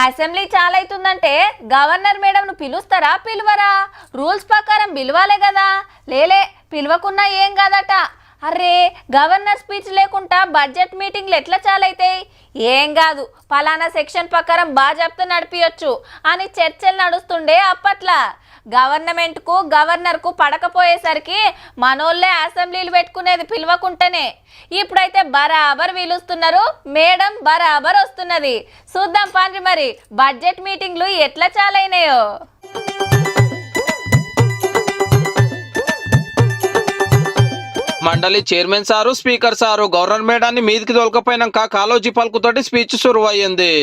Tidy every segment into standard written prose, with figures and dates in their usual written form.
Assembly చాలా అవుతుందంటే governor మేడంను పిలుస్తారా పిలువరా? రూల్స్ ప్రకారం పిలవాలే కదా. లేలే పిలవకున్నా ఏం కాదట. అరే గవర్నర్ స్పీచ్ లేకుండా బడ్జెట్ మీటింగ్లు ఎట్లా చాలైతాయి? ఏం కాదు, పలానా సెక్షన్ ప్రకారం బాజాప్తా నడిపియొచ్చు అని చర్చలు నడుస్తుండే అప్పట్లా. గవర్నర్కు పడకపోయేసరికి మనోళ్ళే అసెంబ్లీలు పెట్టుకునేది పిలవకుంటేనే. ఇప్పుడైతే బరాబర్ పిలుస్తున్నారు, మేడం బరాబర్ వస్తున్నది. చూద్దాం పాండ్రి మరి బడ్జెట్ మీటింగ్లు ఎట్లా చాలైనాయో. మండలి chairman sir, speaker sir governor మేడాన్ని మీదికి తోలకపోయినాక కాలోజీ పలుకుతోటి స్పీచ్ సురువయ్యింది.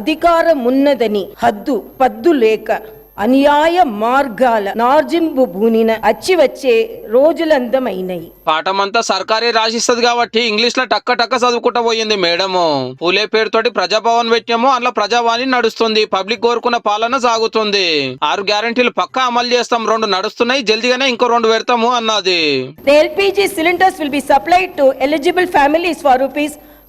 అధికారం ఉన్నదని హద్దు పద్దు లేక అన్యాయ మార్గాల నార్జింపు భూనిన అచ్చి వచ్చే రోజులందమైనయి. పాఠమంతా సర్కారీ రాసిస్తుంది కాబట్టి ఇంగ్లీష్ లో టక్క టక్క చదువుకుంటా పోయింది మేడము. పూలే పేరుతోటి ప్రజాభవన్ పెట్టాము, అందులో ప్రజావాణి నడుస్తుంది. పబ్లిక్ కోరుకున్న పాలన సాగుతుంది. 6 గ్యారంటీలు పక్కా అమలు చేస్తాం, 2 నడుస్తున్నాయి, జల్దిగానే ఇంకో 2 పెడతాము అన్నది. The LPG cylinders will be supplied to eligible families for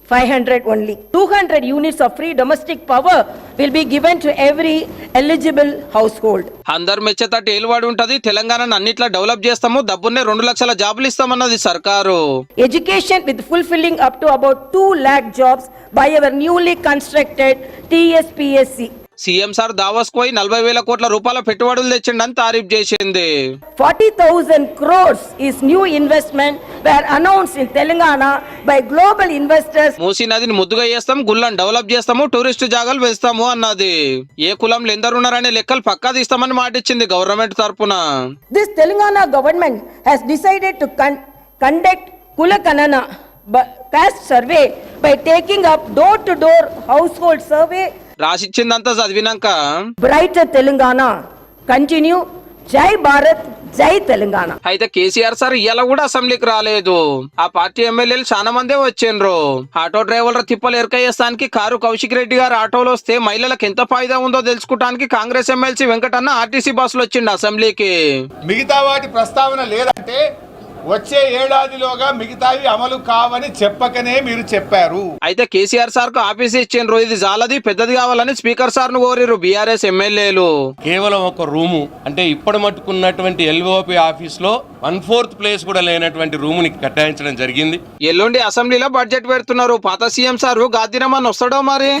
₹500 only. 200 units of free domestic power will be given to every eligible household. అందరు మెచ్చేటట్టు ఏలువాడి ఉంటది. తెలంగాణను అన్నిట్లా డెవలప్ చేస్తాము, డబ్బున్నే 2 లక్షల జాబులు ఇస్తామన్నది సర్కారు. Education with fulfilling up to about 2 lakh jobs by our newly constructed TSPSC. CM sir Davos పోయి 40,000 కోట్ల రూపాయల పెట్టుబడులు తెచ్చిండని తారీఫ్ చేసింది. 40,000 crores is new investment were announced in Telangana by global investors. Musi నదిని ముద్దుగా చేస్తాం, గుళ్ళని డెవలప్ చేస్తాము, టూరిస్ట్ జాగాలు వేస్తాము అన్నది. ఏ కులంలో ఎందరున్నారనే లెక్కలు పక్కా తీస్తామని మాటిచ్చింది గవర్నమెంట్ తరపున. This Telangana government has decided to conduct Kula Kanana caste survey by taking up door-to-door household survey. రాసిచ్చిందంతా చదివినాక బ్రైటర్ తెలంగాణ కంటిన్యూ, జై భారత్ జై తెలంగాణ. అయితే కేసీఆర్ సార్ ఇవాళ కూడా అసెంబ్లీకి రాలేదు. ఆ పార్టీ ఎమ్మెల్యేలు చాలా మందే వచ్చిండ్రు. ఆటో డ్రైవర్ల తిప్పలు ఎరకయ్యేస్తానికి కారు కౌశిక్ రెడ్డి గారు ఆటోలో వస్తే మహిళలకు ఎంత ఫాయిదా ఉందో తెలుసుకోవడానికి కాంగ్రెస్ ఎమ్మెల్సీ వెంకటన్న ఆర్టీసీ బస్సులు వచ్చిండు అసెంబ్లీకి. మిగతా వాటి ప్రస్తావన లేదంటే వచ్చే ఏడాదిలోగా మిగతావి అమలు కావని చెప్పకనే మీరు చెప్పారు. అయితే కేసీఆర్ సార్ కు ఆఫీస్ ఇచ్చిండ్రు, ఇది జాలది పెద్దది కావాలని స్పీకర్ సార్ ను కోరిరు బీఆర్ఎస్ ఎమ్మెల్యేలు. కేవలం ఒక రూము అంటే ఇప్పటి మట్టుకున్నటువంటి ఎల్ఓపి ఆఫీస్ లో 1/4 ప్లేస్ కూడా లేనటువంటి రూముని కేటాయించడం జరిగింది. ఎల్లుండి అసెంబ్లీలో బడ్జెట్ పెడుతున్నారు. పాత సీఎం సార్ గాదిరమని వస్తాడో మరి.